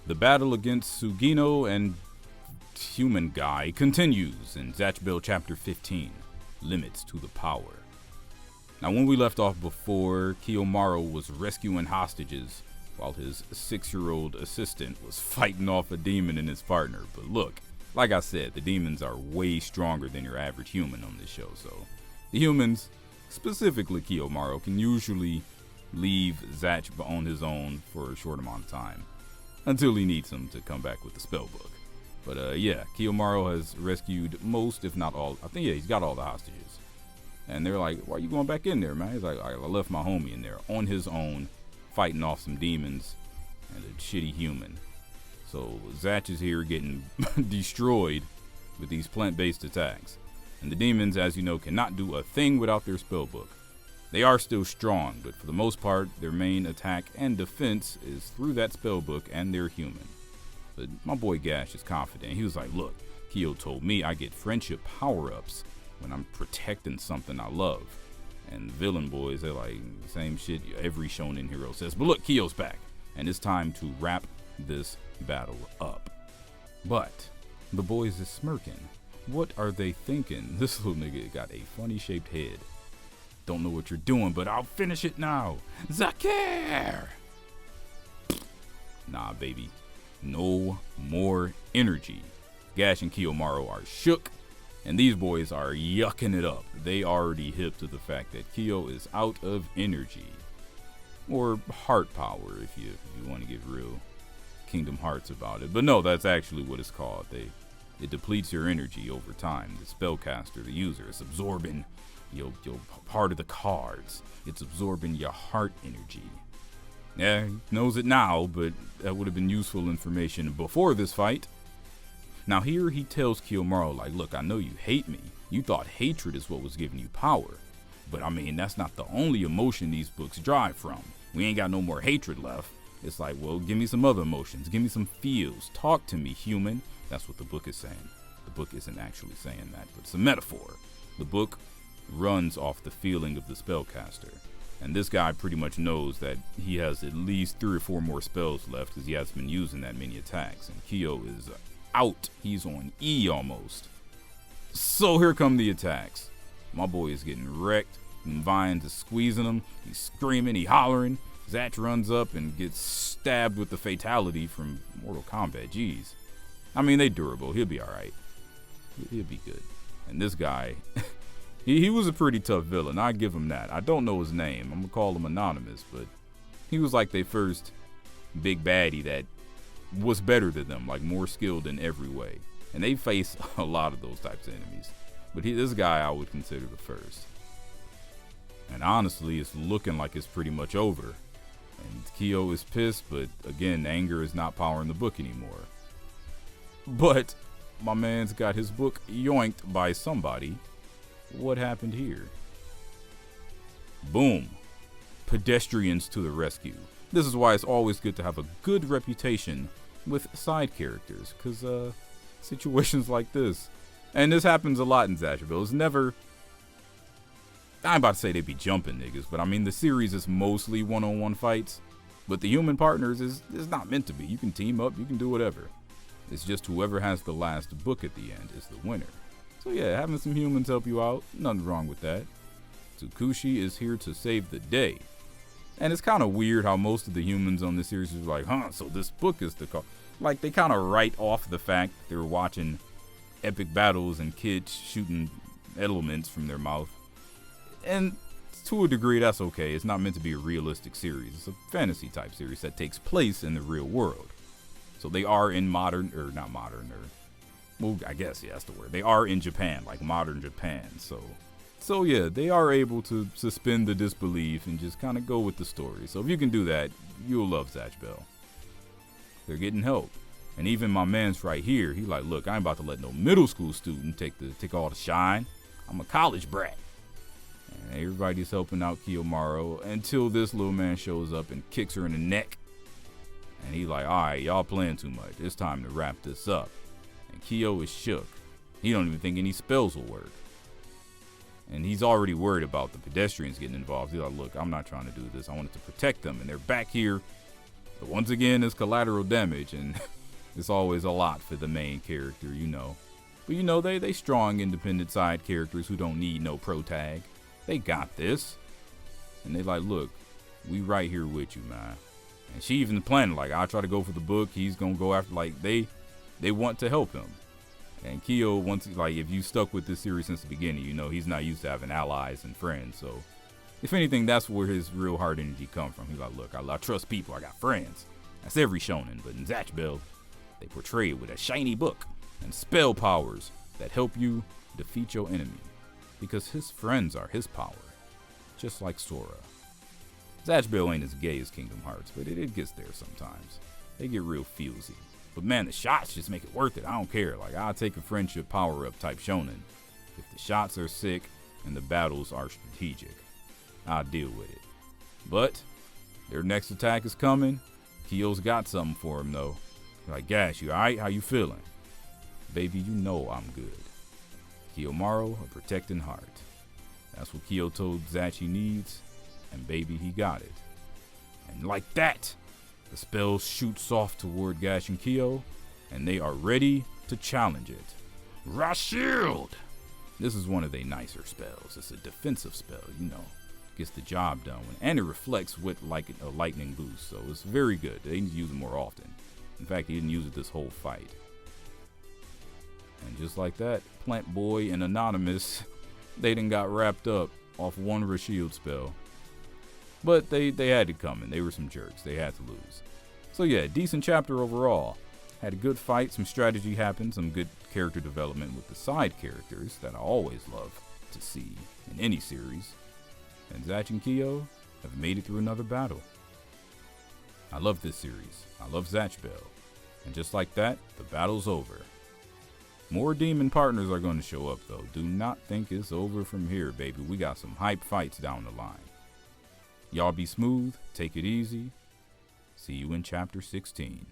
The battle against Sugina and Human Guy continues in Zatch Bell Chapter 15, Limits to the Power. Now, when we left off before, Kiyomaru was rescuing hostages while his 6-year-old assistant was fighting off a demon and his partner. But look, like I said, the demons are way stronger than your average human on this show. So the humans, specifically Kiyomaru, can usually leave Zatch on his own for a short amount of time until he needs him to come back with the spell book. But yeah, Kiyomaru has rescued most, if not all. I think, yeah, he's got all the hostages. And they're like, why are you going back in there, man? He's like, I left my homie in there on his own, fighting off some demons and a shitty human. So Zatch is here getting destroyed with these plant-based attacks. And the demons, as you know, cannot do a thing without their spellbook. They are still strong, but for the most part, their main attack and defense is through that spellbook, and they're human. But my boy Gash is confident. He was like, look, Kyo told me I get friendship power-ups when I'm protecting something I love. And the villain boys, they're like, same shit every shonen hero says. But look, Kyo's back, and it's time to wrap this battle up. But the boys is smirking. What are they thinking? This little nigga got a funny shaped head. Don't know what you're doing, but I'll finish it now. Zakir! Nah, baby. No more energy. Gash and Kiyomaru are shook, and these boys are yucking it up. They already hip to the fact that Kyo is out of energy. Or heart power, if you want to get real Kingdom Hearts about it. But no, that's actually what it's called. It depletes your energy over time. The spellcaster, the user, is absorbing your part of the cards. It's absorbing your heart energy. Yeah, he knows it now, but that would have been useful information before this fight. Now here he tells Kiyomaru, like, look, I know you hate me. You thought hatred is what was giving you power. But I mean, that's not the only emotion these books drive from. We ain't got no more hatred left. It's like, well, give me some other emotions. Give me some feels. Talk to me, human. That's what the book is saying. The book isn't actually saying that, but it's a metaphor. The book runs off the feeling of the spellcaster. And this guy pretty much knows that he has at least 3 or 4 more spells left because he hasn't been using that many attacks. And Kyo is out. He's on E almost. So here come the attacks. My boy is getting wrecked. And Vines is squeezing him. He's screaming. He's hollering. Zatch runs up and gets stabbed with the fatality from Mortal Kombat. Jeez. I mean, they durable. He'll be alright. He'll be good. And this guy... He was a pretty tough villain. I give him that. I don't know his name. I'm going to call him Anonymous, but he was like their first big baddie that was better than them, like more skilled in every way. And they face a lot of those types of enemies. But this guy I would consider the first. And honestly, it's looking like it's pretty much over. And Kyo is pissed, but again, anger is not powering the book anymore. But my man's got his book yoinked by somebody. What happened here? Boom. Pedestrians to the rescue. This is why it's always good to have a good reputation with side characters, because situations like this, and this happens a lot in Zatch Bell. It's never, I'm about to say they be jumping niggas, but I mean the series is mostly one-on-one fights, but the human partners is not meant to be. You can team up, you can do whatever. It's just whoever has the last book at the end is the winner. So yeah, having some humans help you out, nothing wrong with that. Tsukushi is here to save the day. And it's kind of weird how most of the humans on this series are like, so this book is the call. Like, they kind of write off the fact that they're watching epic battles and kids shooting elements from their mouth. And to a degree, that's okay. It's not meant to be a realistic series. It's a fantasy type series that takes place in the real world. So they are in well, I guess, yeah, that's the word. They are in Japan, like modern Japan. So yeah, they are able to suspend the disbelief and just kind of go with the story. So if you can do that, you'll love Zatch Bell. They're getting help. And even my man's right here, he like, look, I ain't about to let no middle school student take all the shine. I'm a college brat. And everybody's helping out Kiyomaru until this little man shows up and kicks her in the neck. And he like, all right, y'all playing too much. It's time to wrap this up. And Kyo is shook. He don't even think any spells will work. And he's already worried about the pedestrians getting involved. He's like, look, I'm not trying to do this. I wanted to protect them. And they're back here But once again, it's collateral damage, and it's always a lot for the main character, But they strong, independent side characters who don't need no pro tag. They got this. And they like, look, we right here with you, man. And she even planned, like, I'll try to go for the book. He's going to go after, like, they want to help him. And Kyo, once, like, if you stuck with this series since the beginning, he's not used to having allies and friends. So, if anything, that's where his real hard energy comes from. He's like, look, I trust people. I got friends. That's every shonen. But in Zatch Bell, they portray it with a shiny book and spell powers that help you defeat your enemy. Because his friends are his power. Just like Sora. Zatch Bell ain't as gay as Kingdom Hearts, but it gets there sometimes. They get real feelsy. But man, the shots just make it worth it. I don't care. Like, I'll take a friendship power-up type shonen. If the shots are sick and the battles are strategic, I'll deal with it. But their next attack is coming. Kyo's got something for him, though. Like, Gash, you alright? How you feeling? Baby, you know I'm good. Kiyomaru, a protecting heart. That's what Kyo told Zatch he needs, and baby, he got it. And like that, the spell shoots off toward Gash and Kyo, and they are ready to challenge it. Rashield! This is one of their nicer spells. It's a defensive spell, Gets the job done, and it reflects with like a lightning boost, so it's very good. They need to use it more often. In fact, he didn't use it this whole fight. And just like that, Plant Boy and Anonymous, they done got wrapped up off one Rashield spell. But they had it coming. They were some jerks. They had to lose. So yeah, decent chapter overall. Had a good fight, some strategy happened, some good character development with the side characters that I always love to see in any series. And Zatch and Kyo have made it through another battle. I love this series. I love Zatch Bell. And just like that, the battle's over. More demon partners are going to show up though. Do not think it's over from here, baby. We got some hype fights down the line. Y'all be smooth, take it easy. See you in chapter 16.